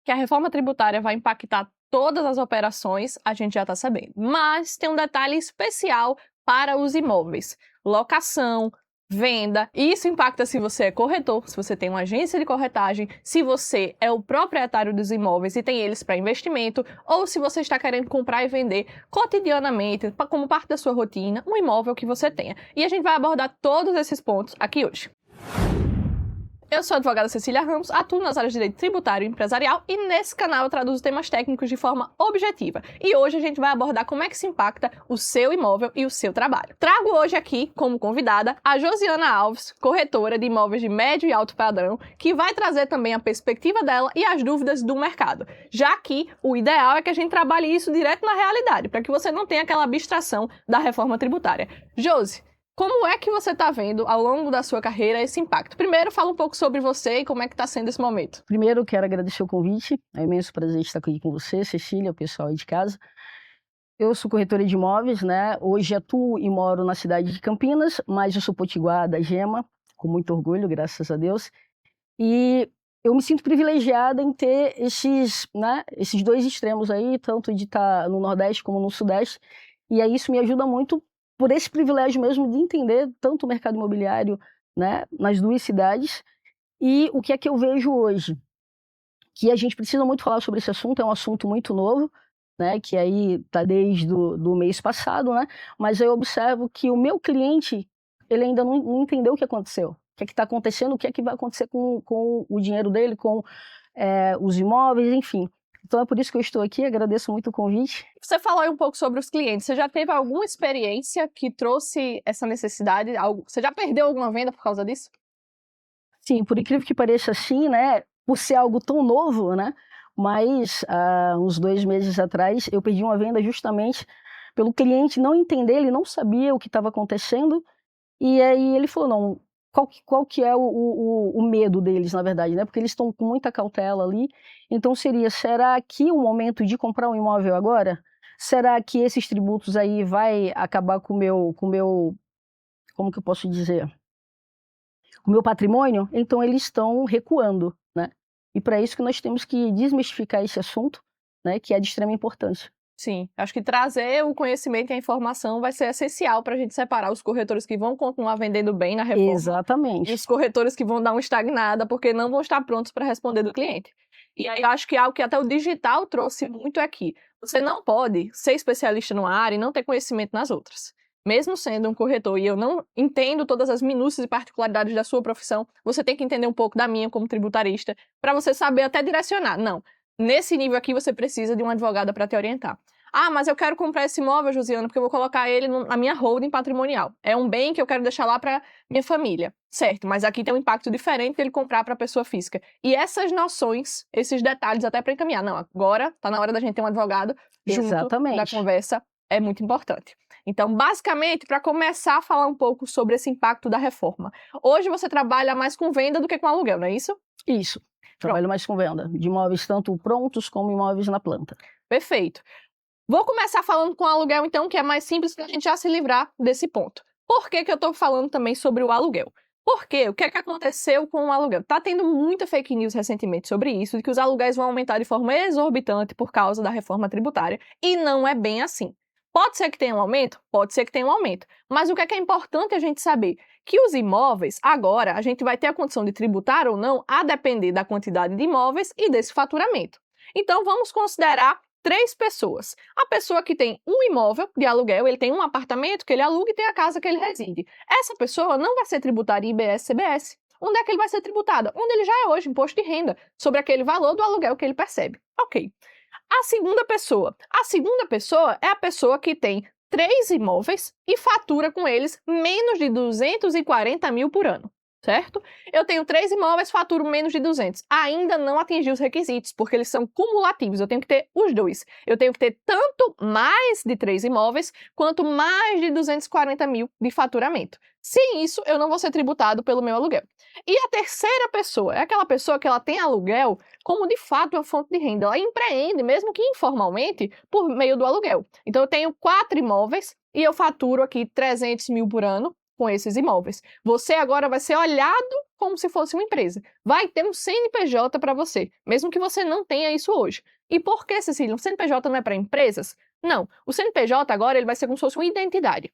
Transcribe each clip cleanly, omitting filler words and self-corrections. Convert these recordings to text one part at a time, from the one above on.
que a reforma tributária vai impactar todas as operações, a gente já está sabendo. Mas tem um detalhe especial para os imóveis: locação, venda. E isso impacta se você é corretor, se você tem uma agência de corretagem, se você é o proprietário dos imóveis e tem eles para investimento, ou se você está querendo comprar e vender cotidianamente, como parte da sua rotina, um imóvel que você tenha. E a gente vai abordar todos esses pontos aqui hoje. Eu sou a advogada Cecília Ramos, atuo nas áreas de direito tributário e empresarial e nesse canal eu traduzo temas técnicos de forma objetiva. E hoje a gente vai abordar como é que se impacta o seu imóvel e o seu trabalho. Trago hoje aqui, como convidada, a Josiana Alves, corretora de imóveis de médio e alto padrão, que vai trazer também a perspectiva dela e as dúvidas do mercado. Já que o ideal é que a gente trabalhe isso direto na realidade, para que você não tenha aquela abstração da reforma tributária. Josi, como é que você está vendo, ao longo da sua carreira, esse impacto? Primeiro, fala um pouco sobre você e como é que está sendo esse momento. Primeiro, quero agradecer o convite. É um imenso prazer estar aqui com você, Cecília, o pessoal aí de casa. Eu sou corretora de imóveis, né? Hoje atuo e moro na cidade de Campinas, mas eu sou potiguar da Gema, com muito orgulho, graças a Deus. E eu me sinto privilegiada em ter esses dois extremos aí, tanto de estar no Nordeste como no Sudeste. E aí isso me ajuda muito por esse privilégio mesmo de entender tanto o mercado imobiliário, né, nas duas cidades. E o que é que eu vejo hoje? Que a gente precisa muito falar sobre esse assunto, é um assunto muito novo, né, que aí está desde do mês passado, né, mas eu observo que o meu cliente, ele ainda não entendeu o que aconteceu. O que é que está acontecendo, o que é que vai acontecer com o dinheiro dele, com os imóveis, enfim. Então é por isso que eu estou aqui, agradeço muito o convite. Você falou aí um pouco sobre os clientes. Você já teve alguma experiência que trouxe essa necessidade? Você já perdeu alguma venda por causa disso? Sim, por incrível que pareça assim, né, por ser algo tão novo, né, mas uns 2 meses atrás eu perdi uma venda justamente pelo cliente não entender, ele não sabia o que estava acontecendo, e aí ele falou, não, qual que é o medo deles, na verdade, né, porque eles estão com muita cautela ali, então será que o momento de comprar um imóvel agora? Será que esses tributos aí vai acabar com o meu, como que eu posso dizer? O meu patrimônio? Então eles estão recuando, né? E para isso que nós temos que desmistificar esse assunto, né, que é de extrema importância. Sim, acho que trazer o conhecimento e a informação vai ser essencial para a gente separar os corretores que vão continuar vendendo bem na reforma Exatamente. e os corretores que vão dar uma estagnada porque não vão estar prontos para responder do cliente. E aí eu acho que algo que até o digital trouxe muito aqui. Você não pode ser especialista numa área e não ter conhecimento nas outras. Mesmo sendo um corretor e eu não entendo todas as minúcias e particularidades da sua profissão, você tem que entender um pouco da minha como tributarista para você saber até direcionar. Não, nesse nível aqui você precisa de uma advogada para te orientar. Ah, mas eu quero comprar esse imóvel, Josiana, porque eu vou colocar ele na minha holding patrimonial. É um bem que eu quero deixar lá para minha família. Certo, mas aqui tem um impacto diferente dele comprar para a pessoa física. E essas noções, esses detalhes até para encaminhar. Não, agora tá na hora da gente ter um advogado junto da conversa, é muito importante. Então, basicamente, para começar a falar um pouco sobre esse impacto da reforma. Hoje você trabalha mais com venda do que com aluguel, não é isso? Isso. Trabalho mais com venda de imóveis tanto prontos como imóveis na planta. Perfeito. Vou começar falando com o aluguel, então, que é mais simples para a gente já se livrar desse ponto. Por que eu estou falando também sobre o aluguel? Porque o que é que aconteceu com o aluguel? Tá tendo muita fake news recentemente sobre isso, de que os aluguéis vão aumentar de forma exorbitante por causa da reforma tributária, e não é bem assim. Pode ser que tenha um aumento? Pode ser que tenha um aumento. Mas o que é importante a gente saber? Que os imóveis, agora, a gente vai ter a condição de tributar ou não, a depender da quantidade de imóveis e desse faturamento. Então, vamos considerar 3 pessoas. A pessoa que tem um imóvel de aluguel, ele tem um apartamento que ele aluga e tem a casa que ele reside. Essa pessoa não vai ser tributada em IBS, CBS. Onde é que ele vai ser tributado? Onde ele já é hoje, imposto de renda, sobre aquele valor do aluguel que ele percebe. Ok. A segunda pessoa é a pessoa que tem 3 imóveis e fatura com eles menos de 240 mil por ano. Certo? Eu tenho 3 imóveis, faturo menos de 200. Ainda não atingi os requisitos, porque eles são cumulativos. Eu tenho que ter os dois. Eu tenho que ter tanto mais de 3 imóveis, quanto mais de 240 mil de faturamento. Sem isso, eu não vou ser tributado pelo meu aluguel. E a terceira pessoa é aquela pessoa que ela tem aluguel como de fato uma fonte de renda. Ela empreende, mesmo que informalmente, por meio do aluguel. Então eu tenho 4 imóveis e eu faturo aqui 300 mil por ano com esses imóveis. Você agora vai ser olhado como se fosse uma empresa. Vai ter um CNPJ para você, mesmo que você não tenha isso hoje. E por que, Cecília, um CNPJ não é para empresas? Não, o CNPJ agora ele vai ser como se fosse uma identidade.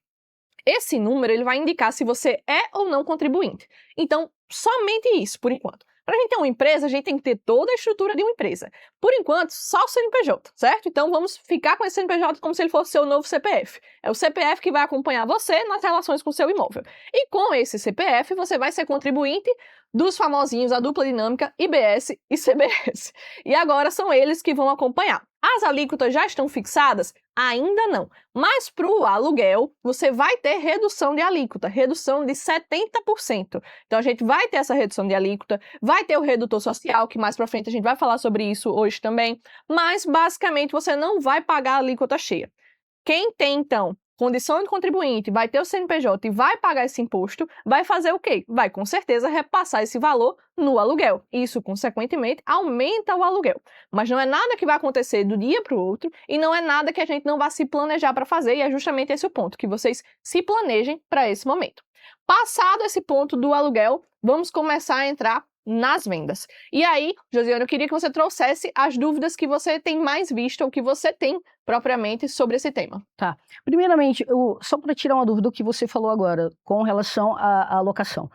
Esse número ele vai indicar se você é ou não contribuinte. Então, somente isso, por enquanto. Para a gente ter uma empresa, a gente tem que ter toda a estrutura de uma empresa. Por enquanto, só o CNPJ, certo? Então, vamos ficar com esse CNPJ como se ele fosse seu novo CPF. É o CPF que vai acompanhar você nas relações com o seu imóvel. E com esse CPF, você vai ser contribuinte dos famosinhos, a dupla dinâmica, IBS e CBS. E agora são eles que vão acompanhar. As alíquotas já estão fixadas? Ainda não. Mas para o aluguel, você vai ter redução de alíquota, redução de 70%. Então, a gente vai ter essa redução de alíquota, vai ter o redutor social, que mais para frente a gente vai falar sobre isso hoje também. Mas, basicamente, você não vai pagar a alíquota cheia. Quem tem, então, condição de contribuinte, vai ter o CNPJ e vai pagar esse imposto, vai fazer o quê? Vai, com certeza, repassar esse valor no aluguel. Isso, consequentemente, aumenta o aluguel. Mas não é nada que vai acontecer do dia para o outro e não é nada que a gente não vai se planejar para fazer, e é justamente esse o ponto, que vocês se planejem para esse momento. Passado esse ponto do aluguel, vamos começar a entrar nas vendas. E aí, Josiane, eu queria que você trouxesse as dúvidas que você tem mais visto ou que você tem propriamente sobre esse tema. Tá. Primeiramente, só para tirar uma dúvida do que você falou agora com relação à alocação.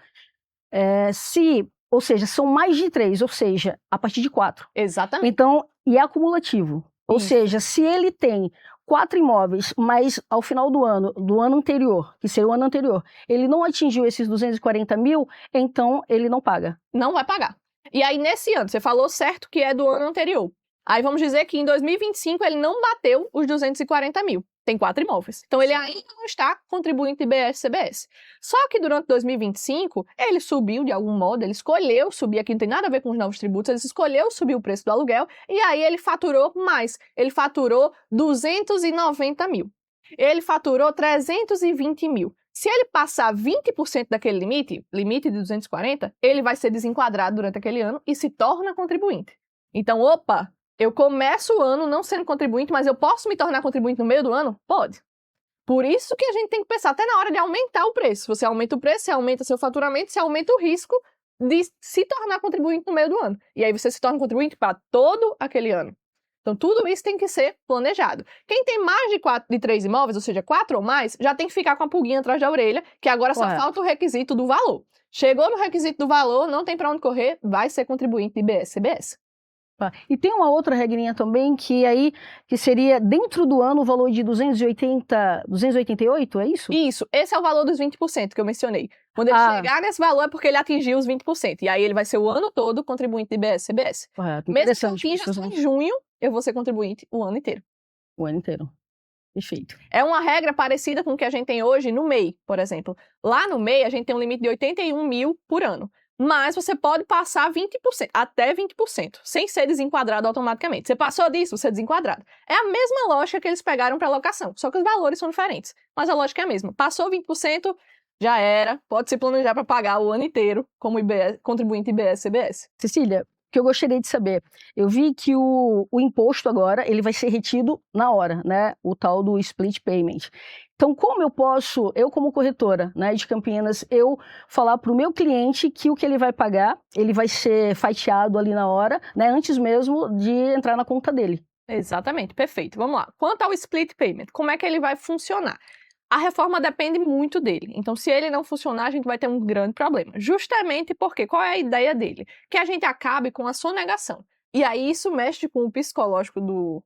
Ou seja, são mais de 3, ou seja, a partir de 4. Exatamente. Então, e é acumulativo. Ou Isso. seja, se ele tem 4 imóveis, mas ao final do ano anterior, que seria o ano anterior, ele não atingiu esses 240 mil, então ele não paga. Não vai pagar. E aí, nesse ano, você falou certo que é do ano anterior. Aí vamos dizer que em 2025 ele não bateu os 240 mil. Tem 4 imóveis. Então ele ainda não está contribuinte IBS CBS. Só que durante 2025, ele subiu de algum modo, ele escolheu subir, aqui não tem nada a ver com os novos tributos, ele escolheu subir o preço do aluguel e aí ele faturou mais. Ele faturou 290 mil. Ele faturou 320 mil. Se ele passar 20% daquele limite de 240, ele vai ser desenquadrado durante aquele ano e se torna contribuinte. Então, opa! Eu começo o ano não sendo contribuinte, mas eu posso me tornar contribuinte no meio do ano? Pode. Por isso que a gente tem que pensar até na hora de aumentar o preço. Você aumenta o preço, você aumenta seu faturamento, você aumenta o risco de se tornar contribuinte no meio do ano. E aí você se torna contribuinte para todo aquele ano. Então, tudo isso tem que ser planejado. Quem tem mais de 3 imóveis, ou seja, 4 ou mais, já tem que ficar com a pulguinha atrás da orelha, que agora só falta o requisito do valor. Chegou no requisito do valor, não tem para onde correr, vai ser contribuinte de IBS CBS. E tem uma outra regrinha também que seria dentro do ano o valor de 288, é isso? Isso, esse é o valor dos 20% que eu mencionei. Quando ele chegar nesse valor é porque ele atingiu os 20%. E aí ele vai ser o ano todo contribuinte de IBS CBS. Correto. Mesmo que eu atinja só em junho, eu vou ser contribuinte o ano inteiro. O ano inteiro. Perfeito. É uma regra parecida com o que a gente tem hoje no MEI, por exemplo. Lá no MEI a gente tem um limite de 81 mil por ano. Mas você pode passar 20%, até 20%, sem ser desenquadrado automaticamente. Você passou disso, você é desenquadrado. É a mesma lógica que eles pegaram para alocação, só que os valores são diferentes. Mas a lógica é a mesma. Passou 20%, já era, pode se planejar para pagar o ano inteiro como contribuinte IBS-CBS. Cecília, o que eu gostaria de saber, eu vi que o imposto agora, ele vai ser retido na hora, né? O tal do split payment. Então, como eu posso, eu como corretora, né, de Campinas, eu falar para o meu cliente que o que ele vai pagar, ele vai ser fatiado ali na hora, né, antes mesmo de entrar na conta dele? Exatamente, perfeito. Vamos lá. Quanto ao split payment, como é que ele vai funcionar? A reforma depende muito dele. Então, se ele não funcionar, a gente vai ter um grande problema. Justamente porque, qual é a ideia dele? Que a gente acabe com a sonegação. E aí, isso mexe com o psicológico do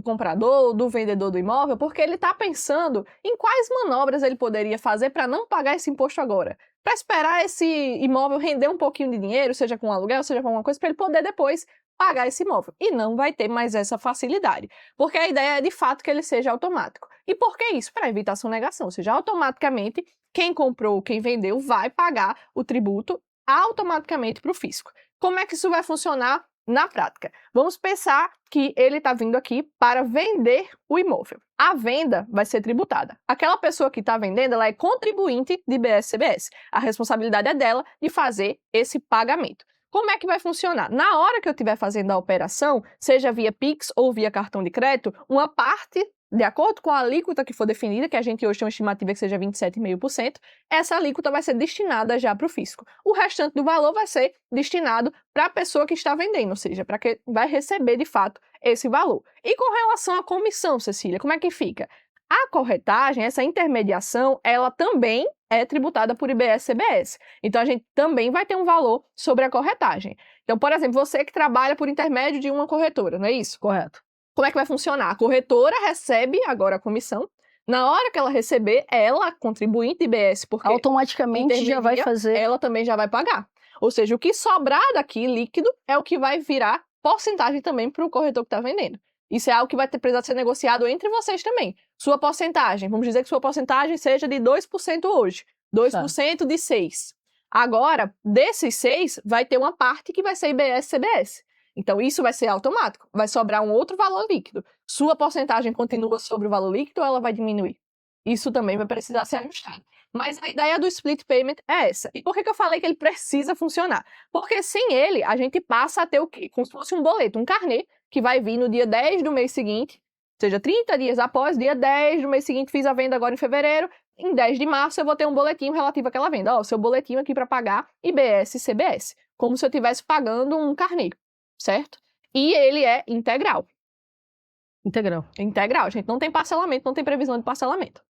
comprador, do vendedor do imóvel, porque ele está pensando em quais manobras ele poderia fazer para não pagar esse imposto agora. Para esperar esse imóvel render um pouquinho de dinheiro, seja com aluguel, seja com alguma coisa, para ele poder depois pagar esse imóvel. E não vai ter mais essa facilidade, porque a ideia é de fato que ele seja automático. E por que isso? Para evitar sonegação, ou seja, automaticamente quem comprou, quem vendeu, vai pagar o tributo automaticamente para o fisco. Como é que isso vai funcionar na prática? Vamos pensar que ele está vindo aqui para vender o imóvel. A venda vai ser tributada. Aquela pessoa que está vendendo, ela é contribuinte de IBS-CBS. A responsabilidade é dela de fazer esse pagamento. Como é que vai funcionar? Na hora que eu estiver fazendo a operação, seja via Pix ou via cartão de crédito, uma parte de acordo com a alíquota que for definida, que a gente hoje tem uma estimativa que seja 27,5%, essa alíquota vai ser destinada já para o fisco. O restante do valor vai ser destinado para a pessoa que está vendendo, ou seja, para quem vai receber de fato esse valor. E com relação à comissão, Cecília, como é que fica? A corretagem, essa intermediação, ela também é tributada por IBS-CBS. Então, a gente também vai ter um valor sobre a corretagem. Então, por exemplo, você que trabalha por intermédio de uma corretora, não é isso? Correto. Como é que vai funcionar? A corretora recebe agora a comissão. Na hora que ela receber, ela, contribuinte de IBS, porque automaticamente já vai fazer. Ela também já vai pagar. Ou seja, o que sobrar daqui, líquido, é o que vai virar porcentagem também para o corretor que está vendendo. Isso é algo que vai precisar ser negociado entre vocês também. Sua porcentagem, vamos dizer que sua porcentagem seja de 2% hoje. 2% de 6%. Agora, desses 6%, vai ter uma parte que vai ser IBS-CBS. Então, isso vai ser automático. Vai sobrar um outro valor líquido. Sua porcentagem continua sobre o valor líquido ou ela vai diminuir? Isso também vai precisar ser ajustado. Mas a ideia do split payment é essa. E por que eu falei que ele precisa funcionar? Porque sem ele, a gente passa a ter o quê? Como se fosse um boleto, um carnê, que vai vir no dia 10 do mês seguinte, ou seja, 30 dias após, dia 10 do mês seguinte, fiz a venda agora em fevereiro, em 10 de março eu vou ter um boletim relativo àquela venda. Ó, seu boletim aqui para pagar IBS e CBS, como se eu estivesse pagando um carnê, certo? E ele é integral. Integral. Integral, gente, não tem parcelamento, não tem previsão de parcelamento.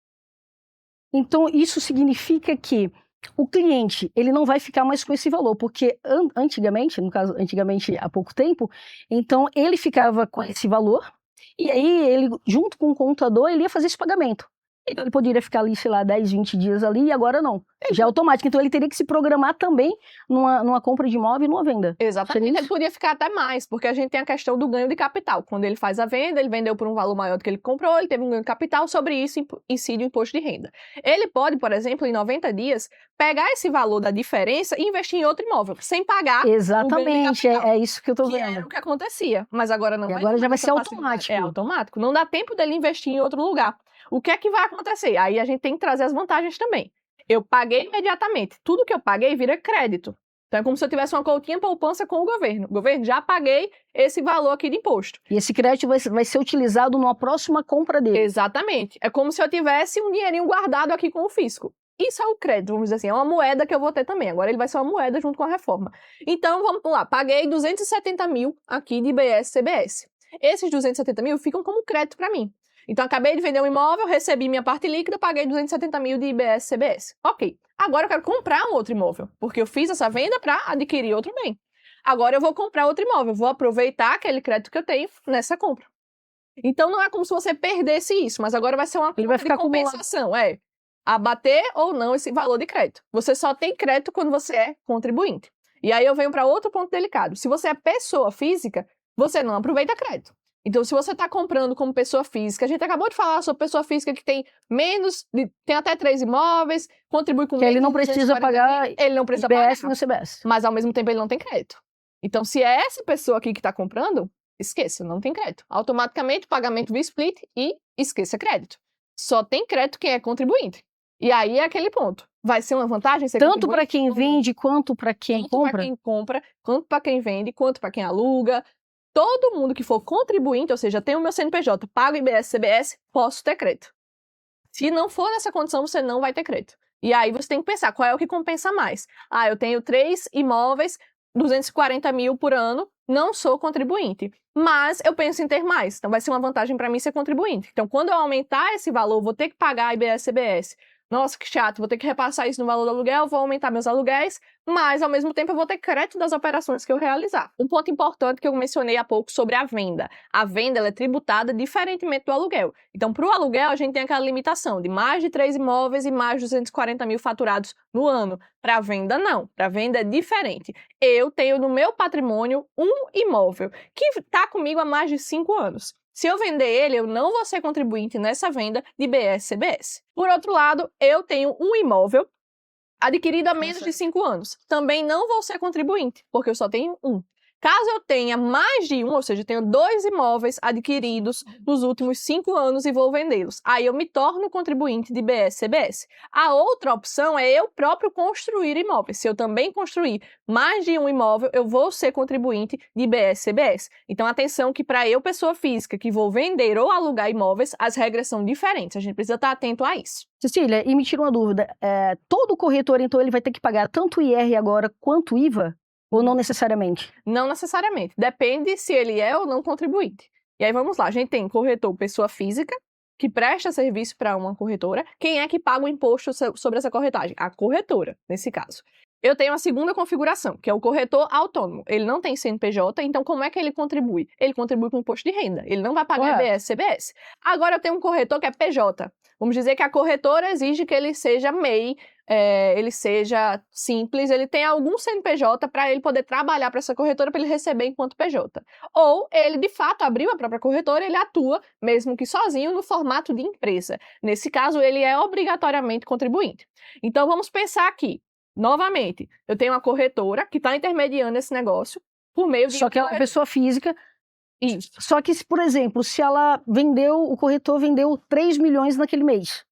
Então, isso significa que o cliente, ele não vai ficar mais com esse valor, porque antigamente, no caso, antigamente há pouco tempo, então ele ficava com esse valor, e aí ele, junto com o contador, ele ia fazer esse pagamento. Então ele poderia ficar ali, sei lá, 10, 20 dias ali, e agora não. Já é automático. Então ele teria que se programar também numa compra de imóvel e numa venda. Exatamente. Ele podia ficar até mais, porque a gente tem a questão do ganho de capital. Quando ele faz a venda, ele vendeu por um valor maior do que ele comprou, ele teve um ganho de capital, sobre isso incide o imposto de renda. Ele pode, por exemplo, em 90 dias, pegar esse valor da diferença e investir em outro imóvel, sem pagar Exatamente, o ganho de capital. é isso que eu tô vendo. Que era o que acontecia, mas agora não. E agora já vai ser automático. É automático. Não dá tempo dele investir em outro lugar. O que é que vai acontecer? Aí a gente tem que trazer as vantagens também. Eu paguei imediatamente. Tudo que eu paguei vira crédito. Então é como se eu tivesse uma continha poupança com o governo. O governo, já paguei esse valor aqui de imposto. E esse crédito vai ser utilizado numa próxima compra dele. Exatamente. É como se eu tivesse um dinheirinho guardado aqui com o fisco. Isso é o crédito, vamos dizer assim, é uma moeda que eu vou ter também. Agora ele vai ser uma moeda junto com a reforma. Então, vamos lá, paguei 270 mil aqui de IBS-CBS. Esses 270 mil ficam como crédito para mim. Então, acabei de vender um imóvel, recebi minha parte líquida, paguei 270 mil de IBS-CBS. Ok. Agora eu quero comprar um outro imóvel, porque eu fiz essa venda para adquirir outro bem. Agora eu vou comprar outro imóvel, vou aproveitar aquele crédito que eu tenho nessa compra. Então, não é como se você perdesse isso, mas agora vai ser uma Ele vai ficar de compensação, abater ou não esse valor de crédito. Você só tem crédito quando você é contribuinte. E aí eu venho para outro ponto delicado. Se você é pessoa física, você não aproveita crédito. Então, se você está comprando como pessoa física, a gente acabou de falar sobre pessoa física que tem tem até 3 imóveis, contribui com... Que ele não precisa pagar ele não precisa IBS pagar, no CBS. mas ao mesmo tempo ele não tem crédito. Então, se é essa pessoa aqui que está comprando, esqueça, não tem crédito. Automaticamente, pagamento via split e esqueça crédito. Só tem crédito quem é contribuinte. E aí é aquele ponto. Vai ser uma vantagem ser tanto para quem vende, quanto para quem tanto compra? Para quem compra, quanto para quem vende, quanto para quem aluga. Todo mundo que for contribuinte, ou seja, tem o meu CNPJ, pago IBS-CBS, posso ter crédito. Se não for nessa condição, você não vai ter crédito. E aí você tem que pensar, qual é o que compensa mais? Ah, eu tenho 3 imóveis, 240 mil por ano, não sou contribuinte. Mas eu penso em ter mais, então vai ser uma vantagem para mim ser contribuinte. Então, quando eu aumentar esse valor, vou ter que pagar IBS-CBS. Nossa, que chato, vou ter que repassar isso no valor do aluguel, vou aumentar meus aluguéis, mas ao mesmo tempo eu vou ter crédito das operações que eu realizar. Um ponto importante que eu mencionei há pouco sobre a venda. A venda ela é tributada diferentemente do aluguel. Então, para o aluguel, a gente tem aquela limitação de mais de 3 imóveis e mais de 240 mil faturados no ano. Para a venda, não. Para a venda é diferente. Eu tenho no meu patrimônio um imóvel que está comigo há mais de 5 anos. Se eu vender ele, eu não vou ser contribuinte nessa venda de IBS-CBS. Por outro lado, eu tenho um imóvel adquirido há menos de 5 anos. Também não vou ser contribuinte, porque eu só tenho um. Caso eu tenha mais de um, ou seja, eu tenho 2 imóveis adquiridos nos últimos 5 anos e vou vendê-los, aí eu me torno contribuinte de IBS-CBS. A outra opção é eu próprio construir imóveis. Se eu também construir mais de um imóvel, eu vou ser contribuinte de IBS-CBS. Então, atenção que para eu, pessoa física, que vou vender ou alugar imóveis, as regras são diferentes. A gente precisa estar atento a isso. Cecília, e me tira uma dúvida, todo corretor, então, ele vai ter que pagar tanto IR agora quanto IVA? Ou não necessariamente? Não necessariamente. Depende se ele é ou não contribuinte. E aí vamos lá, a gente tem corretor pessoa física, que presta serviço para uma corretora. Quem é que paga o imposto sobre essa corretagem? A corretora, nesse caso. Eu tenho a segunda configuração, que é o corretor autônomo. Ele não tem CNPJ, então como é que ele contribui? Ele contribui com imposto de renda. Ele não vai pagar IBS-CBS. Agora eu tenho um corretor que é PJ. Vamos dizer que a corretora exige que ele seja MEI, ele seja simples, ele tem algum CNPJ para ele poder trabalhar para essa corretora, para ele receber enquanto PJ. Ou ele, de fato, abriu a própria corretora, ele atua, mesmo que sozinho, no formato de empresa. Nesse caso, ele é obrigatoriamente contribuinte. Então, vamos pensar aqui. Novamente, eu tenho uma corretora que está intermediando esse negócio por meio de... Só que ela é uma pessoa física. Isso. Só que, por exemplo, se ela o corretor vendeu 3 milhões naquele mês,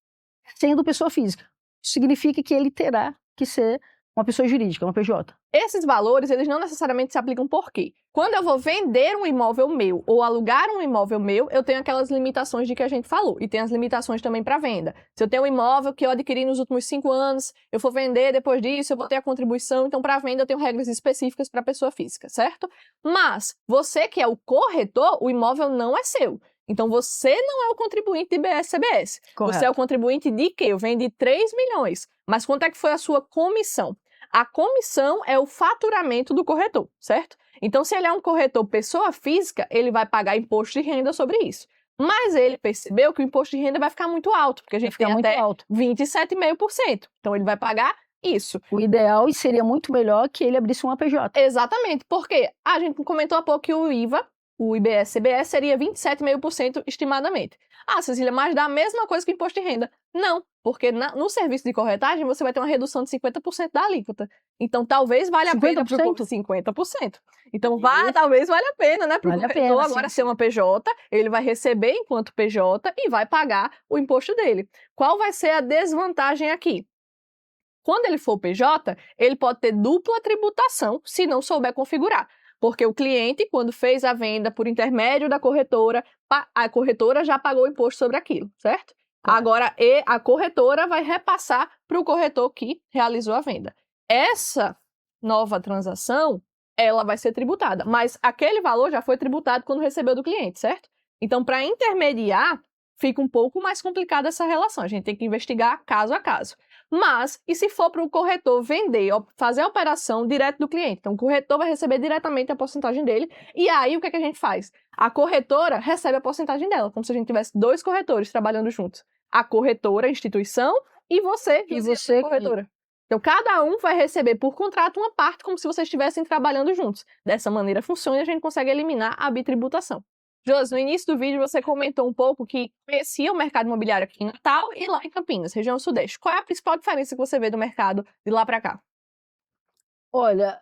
sendo pessoa física, significa que ele terá que ser uma pessoa jurídica, uma PJ. Esses valores, eles não necessariamente se aplicam por quê? Quando eu vou vender um imóvel meu ou alugar um imóvel meu, eu tenho aquelas limitações de que a gente falou. E tem as limitações também para venda. Se eu tenho um imóvel que eu adquiri nos últimos 5 anos, eu for vender depois disso, eu vou ter a contribuição. Então, para venda, eu tenho regras específicas para pessoa física, certo? Mas, você que é o corretor, o imóvel não é seu. Então, você não é o contribuinte de IBS-CBS. Correto. Você é o contribuinte de quê? Eu vendi 3 milhões. Mas quanto é que foi a sua comissão? A comissão é o faturamento do corretor, certo? Então, se ele é um corretor pessoa física, ele vai pagar imposto de renda sobre isso. Mas ele percebeu que o imposto de renda vai ficar muito alto, porque a gente tem até 27,5%. Então, ele vai pagar isso. O ideal seria muito melhor que ele abrisse uma PJ. Exatamente, porque a gente comentou há pouco que o IVA, o IBS-CBS, seria 27,5% estimadamente. Ah, Cecília, mas dá a mesma coisa que o imposto de renda. Não, porque no serviço de corretagem você vai ter uma redução de 50% da alíquota. Então, talvez valha a pena para o 50%. Então, talvez valha a pena, né? Para o corretor agora ser uma PJ, ele vai receber enquanto PJ e vai pagar o imposto dele. Qual vai ser a desvantagem aqui? Quando ele for PJ, ele pode ter dupla tributação se não souber configurar. Porque o cliente, quando fez a venda por intermédio da corretora, a corretora já pagou o imposto sobre aquilo, certo? Agora, a corretora vai repassar para o corretor que realizou a venda. Essa nova transação, ela vai ser tributada, mas aquele valor já foi tributado quando recebeu do cliente, certo? Então, para intermediar, fica um pouco mais complicada essa relação. A gente tem que investigar caso a caso. Mas, e se for para o corretor vender, fazer a operação direto do cliente? Então, o corretor vai receber diretamente a porcentagem dele. E aí, o que é que a gente faz? A corretora recebe a porcentagem dela, como se a gente tivesse 2 corretores trabalhando juntos. A corretora, a instituição, e você, a corretora. Então, cada um vai receber por contrato uma parte, como se vocês estivessem trabalhando juntos. Dessa maneira funciona e a gente consegue eliminar a bitributação. Josi, no início do vídeo você comentou um pouco que conhecia o mercado imobiliário aqui em Natal e lá em Campinas, região sudeste. Qual é a principal diferença que você vê do mercado de lá para cá? Olha,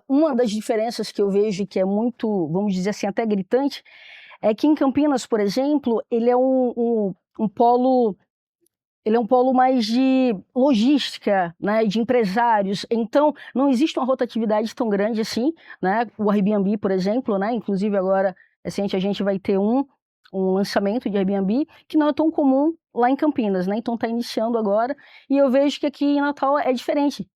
uma das diferenças que eu vejo que é muito, vamos dizer assim, até gritante, é que em Campinas, por exemplo, ele é um polo mais de logística, né, de empresários. Então, não existe uma rotatividade tão grande assim, né? O Airbnb, por exemplo, né? Inclusive agora, recente, a gente vai ter um lançamento de Airbnb que não é tão comum lá em Campinas, né? Então, está iniciando agora. E eu vejo que aqui em Natal é diferente.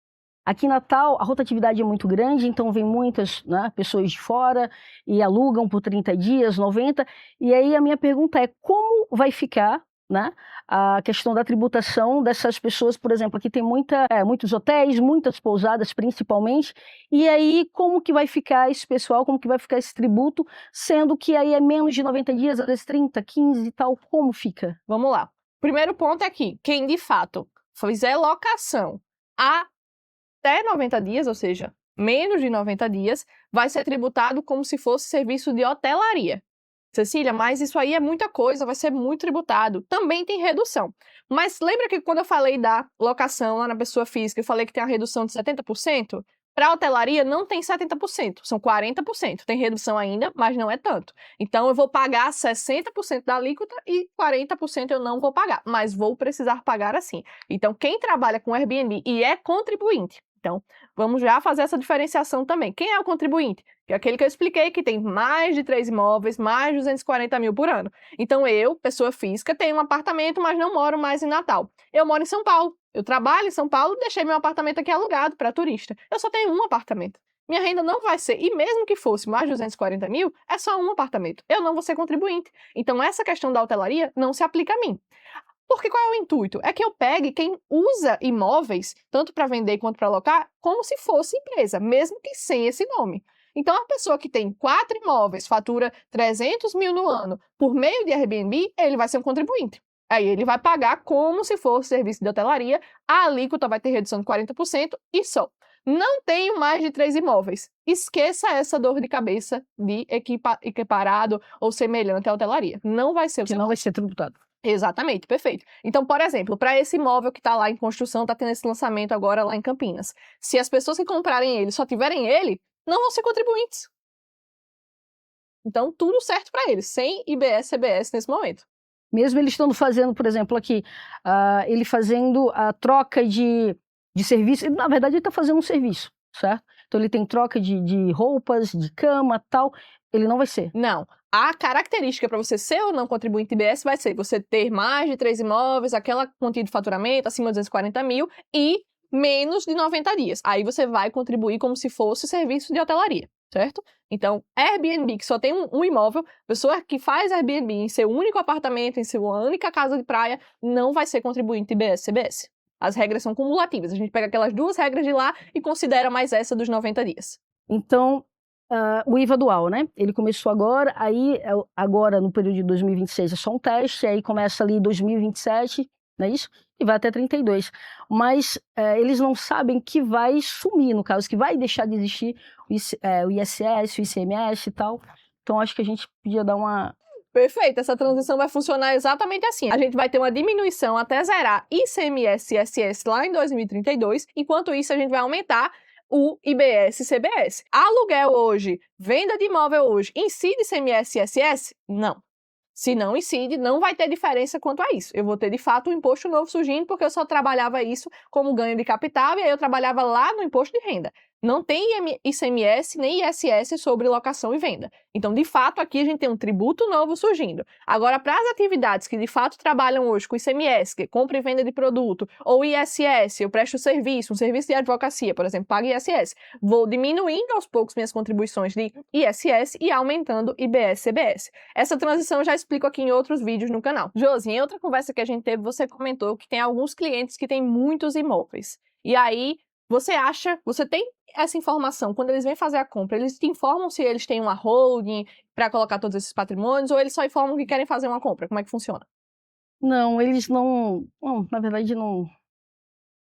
Aqui em Natal, a rotatividade é muito grande, então vem muitas, né, pessoas de fora e alugam por 30 dias, 90. E aí a minha pergunta é como vai ficar, né, a questão da tributação dessas pessoas? Por exemplo, aqui tem muitos hotéis, muitas pousadas principalmente, e aí como que vai ficar esse pessoal, como que vai ficar esse tributo, sendo que aí é menos de 90 dias, às vezes 30, 15 e tal, como fica? Vamos lá. Primeiro ponto é que quem de fato fizer locação até 90 dias, ou seja, menos de 90 dias, vai ser tributado como se fosse serviço de hotelaria. Cecília, mas isso aí é muita coisa, vai ser muito tributado. Também tem redução. Mas lembra que quando eu falei da locação lá na pessoa física, eu falei que tem a redução de 70%? Para a hotelaria não tem 70%, são 40%. Tem redução ainda, mas não é tanto. Então eu vou pagar 60% da alíquota e 40% eu não vou pagar, mas vou precisar pagar assim. Então quem trabalha com Airbnb e é contribuinte, então vamos já fazer essa diferenciação também. Quem é o contribuinte? Que é aquele que eu expliquei que tem mais de 3 imóveis, mais de 240 mil por ano. Então eu, pessoa física, tenho um apartamento, mas não moro mais em Natal. Eu moro em São Paulo. Eu trabalho em São Paulo, deixei meu apartamento aqui alugado para turista. Eu só tenho um apartamento. Minha renda não vai ser, e mesmo que fosse mais de 240 mil, é só um apartamento. Eu não vou ser contribuinte. Então essa questão da hotelaria não se aplica a mim. Porque qual é o intuito? É que eu pegue quem usa imóveis, tanto para vender quanto para alocar, como se fosse empresa, mesmo que sem esse nome. Então, a pessoa que tem 4 imóveis, fatura 300 mil no ano, por meio de Airbnb, ele vai ser um contribuinte. Aí ele vai pagar como se fosse serviço de hotelaria, a alíquota vai ter redução de 40% e só. Não tenho mais de 3 imóveis. Esqueça essa dor de cabeça de equiparado ou semelhante à hotelaria. Não vai ser o Que seu não vai ser tributado. Exatamente, perfeito. Então, por exemplo, para esse imóvel que está lá em construção, está tendo esse lançamento agora lá em Campinas. Se as pessoas que comprarem ele só tiverem ele, não vão ser contribuintes. Então, tudo certo para eles, sem IBS, CBS nesse momento. Mesmo ele estando fazendo, por exemplo, aqui, ele fazendo a troca de serviço, na verdade ele está fazendo um serviço, certo? Então ele tem troca de roupas, de cama, tal, ele não vai ser. Não. A característica para você ser ou não contribuinte IBS vai ser você ter mais de 3 imóveis, aquela quantia de faturamento acima de 240 mil e menos de 90 dias. Aí você vai contribuir como se fosse serviço de hotelaria, certo? Então, Airbnb, que só tem um imóvel, pessoa que faz Airbnb em seu único apartamento, em sua única casa de praia, não vai ser contribuinte IBS, CBS. As regras são cumulativas. A gente pega aquelas 2 regras de lá e considera mais essa dos 90 dias. Então, o IVA dual, né? Ele começou agora, aí agora no período de 2026 é só um teste, aí começa ali 2027, não é isso? E vai até 32. Mas eles não sabem que vai sumir, no caso, que vai deixar de existir o ISS, o ICMS e tal. Então, acho que a gente podia dar uma... Perfeito, essa transição vai funcionar exatamente assim. A gente vai ter uma diminuição até zerar ICMS e ISS lá em 2032, enquanto isso a gente vai aumentar o IBS e CBS. Aluguel hoje, venda de imóvel hoje, incide ICMS e ISS? Não. Se não incide, não vai ter diferença quanto a isso. Eu vou ter, de fato, um imposto novo surgindo, porque eu só trabalhava isso como ganho de capital, e aí eu trabalhava lá no imposto de renda. Não tem ICMS nem ISS sobre locação e venda. Então, de fato, aqui a gente tem um tributo novo surgindo. Agora, para as atividades que de fato trabalham hoje com ICMS, que é compra e venda de produto, ou ISS, eu presto serviço, um serviço de advocacia, por exemplo, pago ISS, vou diminuindo aos poucos minhas contribuições de ISS e aumentando IBS e CBS. Essa transição eu já explico aqui em outros vídeos no canal. Josi, em outra conversa que a gente teve, você comentou que tem alguns clientes que têm muitos imóveis. E aí, você tem essa informação, quando eles vêm fazer a compra, eles te informam se eles têm uma holding para colocar todos esses patrimônios, ou eles só informam que querem fazer uma compra? Como é que funciona? Não, eles não... na verdade, não...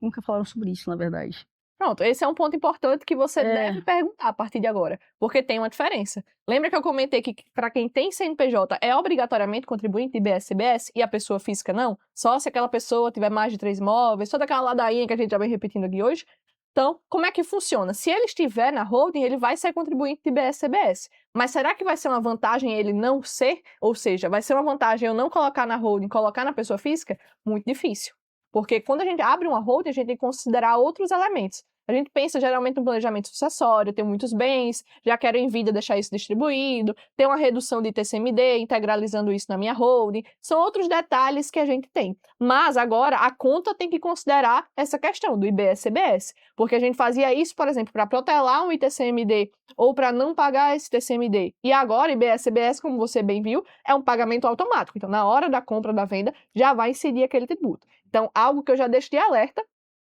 Nunca falaram sobre isso, na verdade. Pronto, esse é um ponto importante que você deve perguntar a partir de agora, porque tem uma diferença. Lembra que eu comentei que para quem tem CNPJ é obrigatoriamente contribuinte de IBS, CBS e a pessoa física não? Só se aquela pessoa tiver mais de 3 imóveis, toda aquela ladainha que a gente já vem repetindo aqui hoje. Então, como é que funciona? Se ele estiver na holding, ele vai ser contribuinte de IBS, CBS. Mas será que vai ser uma vantagem ele não ser? Ou seja, vai ser uma vantagem eu não colocar na holding, colocar na pessoa física? Muito difícil. Porque quando a gente abre uma holding, a gente tem que considerar outros elementos. A gente pensa geralmente no planejamento sucessório, ter muitos bens, já quero em vida deixar isso distribuído, ter uma redução de TCMD, integralizando isso na minha holding. São outros detalhes que a gente tem. Mas agora a conta tem que considerar essa questão do IBS-CBS, porque a gente fazia isso, por exemplo, para protelar um ITCMD ou para não pagar esse TCMD. E agora, IBS-CBS, como você bem viu, é um pagamento automático. Então, na hora da compra da venda, já vai incidir aquele tributo. Então, algo que eu já deixo de alerta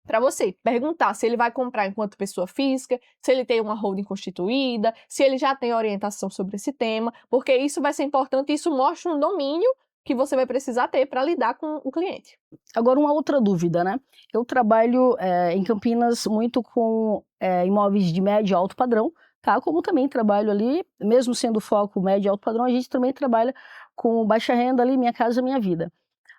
para você perguntar se ele vai comprar enquanto pessoa física, se ele tem uma holding constituída, se ele já tem orientação sobre esse tema, porque isso vai ser importante e isso mostra um domínio que você vai precisar ter para lidar com o cliente. Agora, uma outra dúvida, né? Eu trabalho em Campinas muito com imóveis de médio e alto padrão, tá? Como também trabalho ali, mesmo sendo foco médio e alto padrão, a gente também trabalha com baixa renda ali, Minha Casa Minha Vida.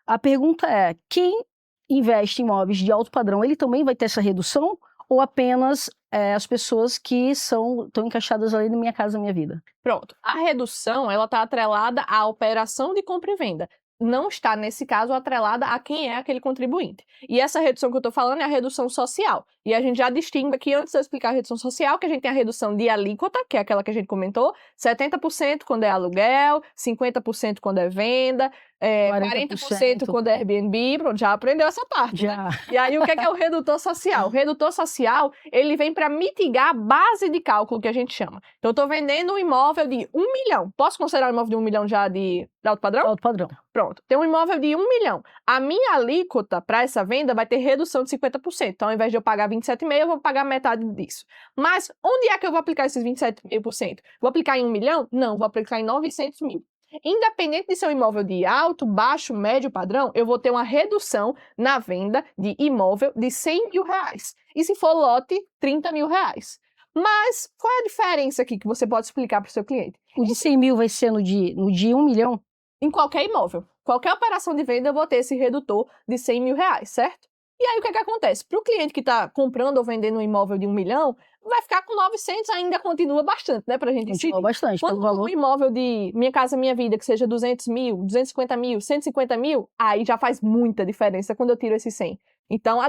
A pergunta é, quem investe em imóveis de alto padrão, ele também vai ter essa redução ou apenas as pessoas que estão encaixadas ali no Minha Casa Minha Vida. Pronto. A redução, ela está atrelada à operação de compra e venda. Não está, nesse caso, atrelada a quem é aquele contribuinte. E essa redução que eu estou falando é a redução social. E a gente já distingue aqui, antes de eu explicar a redução social, que a gente tem a redução de alíquota, que é aquela que a gente comentou, 70% quando é aluguel, 50% quando é venda, 40% quando é Airbnb. Pronto, já aprendeu essa parte, Já. né? E aí, o que é o redutor social? O redutor social, ele vem para mitigar a base de cálculo que a gente chama. Então, eu estou vendendo um imóvel de 1 milhão. Posso considerar um imóvel de 1 milhão já de alto padrão? Alto padrão. Pronto, tem um imóvel de 1 milhão. A minha alíquota para essa venda vai ter redução de 50%. Então, ao invés de eu pagar 27,5%, eu vou pagar metade disso. Mas onde é que eu vou aplicar esses 27,5%? Vou aplicar em 1 milhão? Não, vou aplicar em 900 mil. Independente de ser um imóvel de alto, baixo, médio padrão, eu vou ter uma redução na venda de imóvel de 100 mil reais. E se for lote, 30 mil reais. Mas qual é a diferença aqui que você pode explicar para o seu cliente? O de 100 mil vai ser no de 1 milhão? Em qualquer imóvel. Qualquer operação de venda, eu vou ter esse redutor de 100 mil reais, certo? E aí, o que é que acontece? Para o cliente que está comprando ou vendendo um imóvel de 1 milhão, vai ficar com 900, ainda continua bastante, né? Para a gente decidir. Continua bastante, Quando pelo valor. um imóvel de Minha Casa Minha Vida, que seja 200 mil, 250 mil, 150 mil, aí já faz muita diferença quando eu tiro esse 100. Então,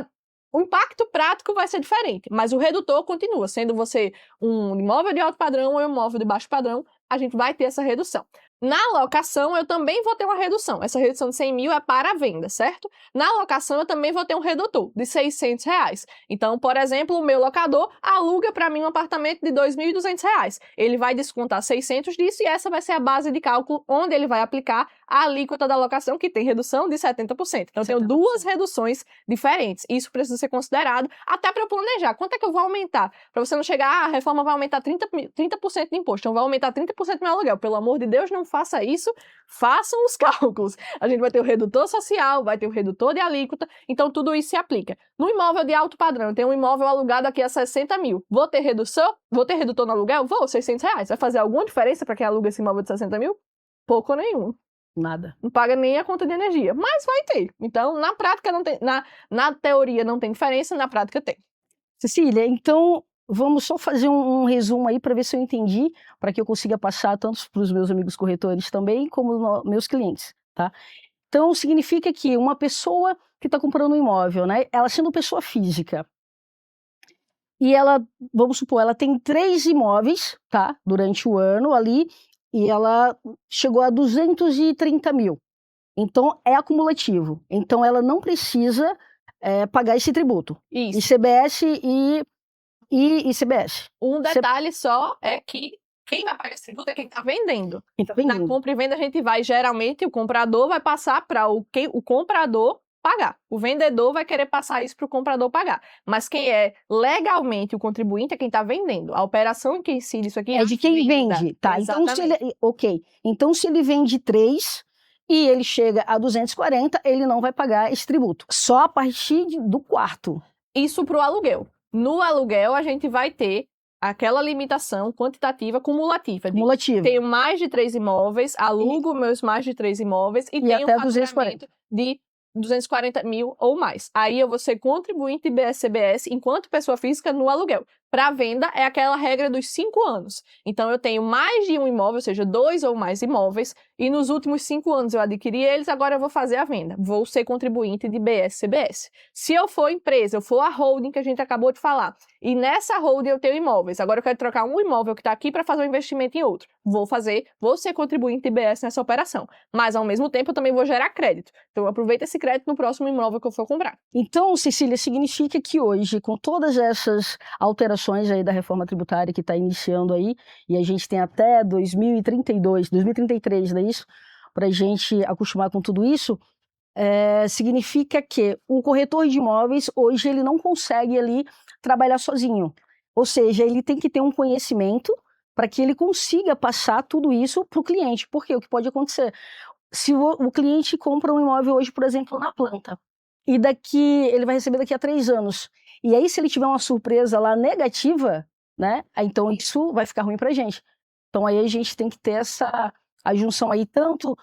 o impacto prático vai ser diferente, mas o redutor continua. Sendo você um imóvel de alto padrão ou um imóvel de baixo padrão, a gente vai ter essa redução. Na locação, eu também vou ter uma redução. Essa redução de 100 mil é para a venda, certo? Na locação, eu também vou ter um redutor de 600 reais. Então, por exemplo, o meu locador aluga para mim um apartamento de 2.200 reais. Ele vai descontar 600 disso e essa vai ser a base de cálculo onde ele vai aplicar a alíquota da locação, que tem redução de 70%. Então, eu tenho 70%. duas reduções diferentes. Isso precisa ser considerado até para eu planejar. Quanto é que eu vou aumentar? Para você não chegar, a reforma vai aumentar 30% de imposto. Então, vai aumentar 30% do meu aluguel. Pelo amor de Deus, não faça isso, façam os cálculos. A gente vai ter o redutor social, vai ter o redutor de alíquota, então tudo isso se aplica. No imóvel de alto padrão, eu tenho um imóvel alugado aqui a 60 mil. Vou ter redução? Vou ter redutor no aluguel? Vou, 600 reais. Vai fazer alguma diferença para quem aluga esse imóvel de 60 mil? Pouco ou nenhum. Nada. Não paga nem a conta de energia, mas vai ter. Então, na prática, não tem, na teoria não tem diferença, na prática tem. Cecília, então vamos só fazer um resumo aí para ver se eu entendi, para que eu consiga passar tanto para os meus amigos corretores também, como meus clientes, tá? Então, significa que uma pessoa que está comprando um imóvel, né? Ela sendo pessoa física, e ela, vamos supor, ela tem 3 imóveis, tá? Durante o ano ali, e ela chegou a 230 mil. Então, é acumulativo. Então, ela não precisa pagar esse tributo. Isso. ICBS e ICBS. Um detalhe só é que quem vai pagar esse tributo é quem está vendendo. Quem tá Na vendendo. compra e venda, a gente vai, geralmente, o comprador vai passar para o comprador pagar. O vendedor vai querer passar isso para o comprador pagar. Mas quem é legalmente o contribuinte é quem está vendendo. A operação em que incide isso aqui É de quem venda. vende, tá? Então, Exatamente. Então, se ele vende 3 e ele chega a 240, ele não vai pagar esse tributo. Só a partir do quarto. Isso para o aluguel. No aluguel, a gente vai ter aquela limitação quantitativa cumulativa. Cumulativo. Tenho mais de 3 imóveis, alugo meus mais de 3 imóveis e tenho até um faturamento de 240 mil ou mais. Aí eu vou ser contribuinte de BSCBS enquanto pessoa física no aluguel. Para venda é aquela regra dos 5 anos. Então eu tenho mais de um imóvel, ou seja, 2 ou mais imóveis, e nos últimos 5 anos eu adquiri eles, agora eu vou fazer a venda. Vou ser contribuinte de BSCBS. Se eu for empresa, eu for a holding que a gente acabou de falar, e nessa holding eu tenho imóveis, agora eu quero trocar um imóvel que está aqui para fazer um investimento em outro. Vou ser contribuinte de BS nessa operação. Mas ao mesmo tempo eu também vou gerar crédito. Então eu aproveito esse crédito no próximo imóvel que eu for comprar. Então, Cecília, significa que hoje, com todas essas alterações aí da reforma tributária que está iniciando aí, e a gente tem até 2032, 2033, não é isso? Para a gente acostumar com tudo isso, significa que um corretor de imóveis, hoje, ele não consegue ali trabalhar sozinho. Ou seja, ele tem que ter um conhecimento para que ele consiga passar tudo isso para o cliente. Porque o que pode acontecer? Se o cliente compra um imóvel hoje, por exemplo, na planta, e ele vai receber daqui a 3 anos. E aí, se ele tiver uma surpresa lá negativa, né? Então isso vai ficar ruim pra gente. Então aí a gente tem que ter a junção aí tanto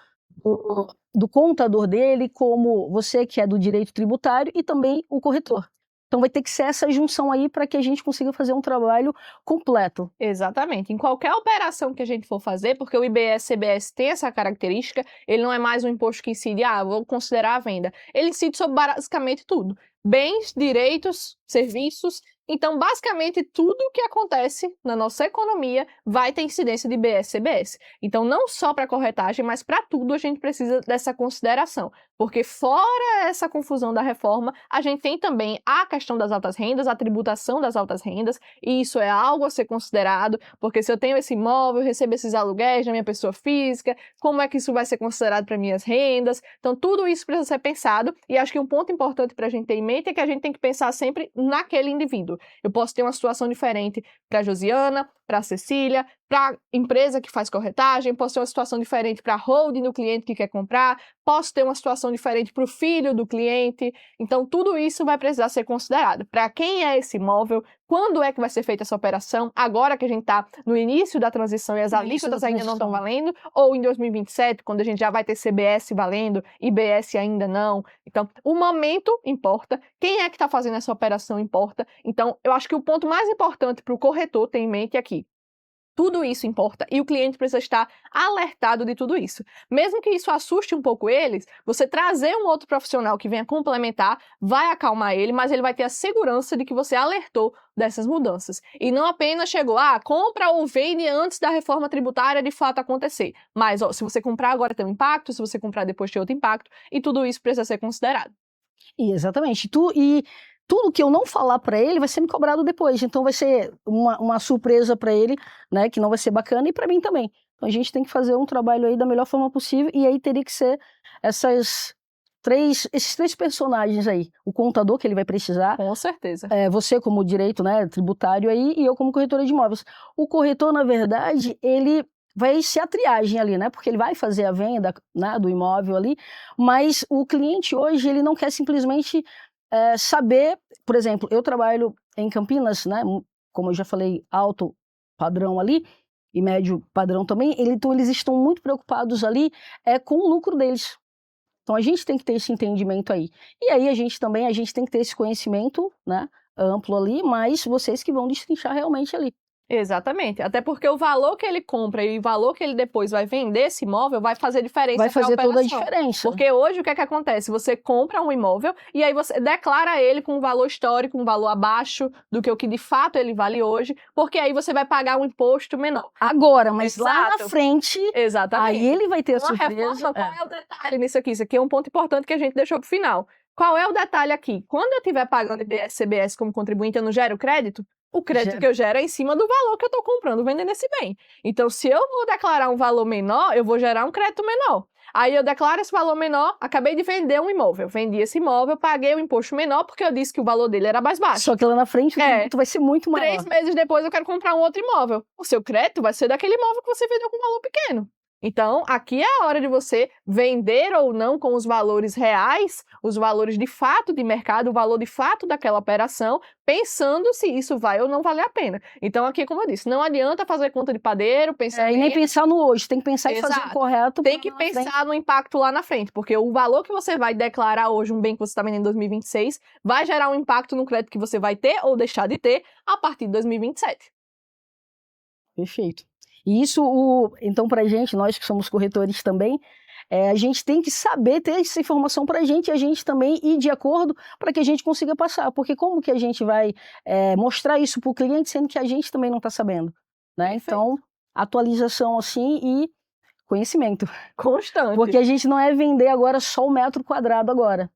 do contador dele, como você que é do direito tributário e também o corretor. Então vai ter que ser essa junção aí para que a gente consiga fazer um trabalho completo. Exatamente. Em qualquer operação que a gente for fazer, porque o IBS-CBS tem essa característica, ele não é mais um imposto que incide, vou considerar a venda. Ele incide sobre basicamente tudo. Bens, direitos, serviços. Então, basicamente, tudo o que acontece na nossa economia vai ter incidência de IBS-CBS. Então, não só para corretagem, mas para tudo a gente precisa dessa consideração. Porque fora essa confusão da reforma, a gente tem também a questão das altas rendas, a tributação das altas rendas, e isso é algo a ser considerado, porque se eu tenho esse imóvel, recebo esses aluguéis da minha pessoa física, como é que isso vai ser considerado para minhas rendas? Então, tudo isso precisa ser pensado, e acho que um ponto importante para a gente ter em mente é que a gente tem que pensar sempre naquele indivíduo. Eu posso ter uma situação diferente para a Josiana, para a Cecília, para a empresa que faz corretagem, posso ter uma situação diferente para a holding do cliente que quer comprar, posso ter uma situação diferente para o filho do cliente. Então, tudo isso vai precisar ser considerado. Para quem é esse imóvel, quando é que vai ser feita essa operação, agora que a gente está no início da transição e as alíquotas ainda não estão valendo, ou em 2027, quando a gente já vai ter CBS valendo, IBS ainda não. Então, o momento importa, quem é que está fazendo essa operação importa. Então, eu acho que o ponto mais importante para o corretor ter em mente é que tudo isso importa e o cliente precisa estar alertado de tudo isso. Mesmo que isso assuste um pouco eles, você trazer um outro profissional que venha complementar vai acalmar ele, mas ele vai ter a segurança de que você alertou dessas mudanças. E não apenas chegou, compra ou vende antes da reforma tributária de fato acontecer. Mas, se você comprar agora tem um impacto, se você comprar depois tem outro impacto, e tudo isso precisa ser considerado. Exatamente. Tudo que eu não falar para ele vai ser me cobrado depois, então vai ser uma surpresa para ele, né, que não vai ser bacana, e para mim também. Então a gente tem que fazer um trabalho aí da melhor forma possível, e aí teria que ser esses três personagens aí. O contador, que ele vai precisar. Com certeza. Você como direito, né, tributário aí, e eu como corretora de imóveis. O corretor, na verdade, ele vai ser a triagem ali, né, porque ele vai fazer a venda, né, do imóvel ali, mas o cliente hoje, ele não quer simplesmente saber, por exemplo, eu trabalho em Campinas, né, como eu já falei, alto padrão ali, e médio padrão também, então eles estão muito preocupados ali com o lucro deles. Então a gente tem que ter esse entendimento aí. E aí a gente tem que ter esse conhecimento, né, amplo ali, mas vocês que vão destrinchar realmente ali. Exatamente, até porque o valor que ele compra e o valor que ele depois vai vender esse imóvel vai fazer diferença. Vai fazer toda a diferença. Porque hoje o que é que acontece? Você compra um imóvel e aí você declara ele com um valor histórico, um valor abaixo do que o que de fato ele vale hoje, porque aí você vai pagar um imposto menor. Agora, mas lá na frente, exatamente, aí ele vai ter a surpresa. Reforma, qual é o detalhe nisso aqui? Isso aqui é um ponto importante que a gente deixou pro final. Qual é o detalhe aqui? Quando eu estiver pagando IBS-CBS como contribuinte, eu não gero crédito? O crédito que eu gero é em cima do valor que eu estou comprando, vendendo esse bem. Então, se eu vou declarar um valor menor, eu vou gerar um crédito menor. Aí eu declaro esse valor menor, acabei de vender um imóvel. Vendi esse imóvel, paguei o imposto menor porque eu disse que o valor dele era mais baixo. Só que lá na frente o crédito vai ser muito maior. 3 meses depois eu quero comprar um outro imóvel. O seu crédito vai ser daquele imóvel que você vendeu com um valor pequeno. Então, aqui é a hora de você vender ou não com os valores reais, os valores de fato de mercado, o valor de fato daquela operação, pensando se isso vai ou não valer a pena. Então, aqui, como eu disse, não adianta fazer conta de padeiro, pensar e nem pensar no hoje, tem que pensar em fazer o correto. Tem que pensar no impacto lá na frente, porque o valor que você vai declarar hoje, um bem que você está vendendo em 2026, vai gerar um impacto no crédito que você vai ter ou deixar de ter a partir de 2027. Perfeito. E isso, então, para a gente, nós que somos corretores também, a gente tem que saber ter essa informação para a gente, e a gente também ir de acordo para que a gente consiga passar. Porque como que a gente vai mostrar isso para o cliente, sendo que a gente também não está sabendo, né? Então, atualização assim e conhecimento. Constante. Porque a gente não é vender agora só o metro quadrado agora.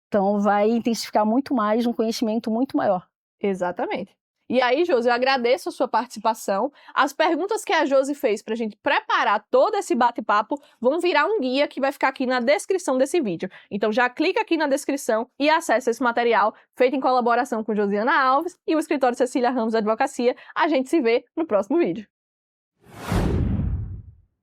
Então, vai intensificar muito mais, um conhecimento muito maior. Exatamente. E aí, Josi, eu agradeço a sua participação. As perguntas que a Josi fez para a gente preparar todo esse bate-papo vão virar um guia que vai ficar aqui na descrição desse vídeo. Então já clica aqui na descrição e acessa esse material feito em colaboração com Josiana Alves e o escritório Cecília Ramos Advocacia. A gente se vê no próximo vídeo.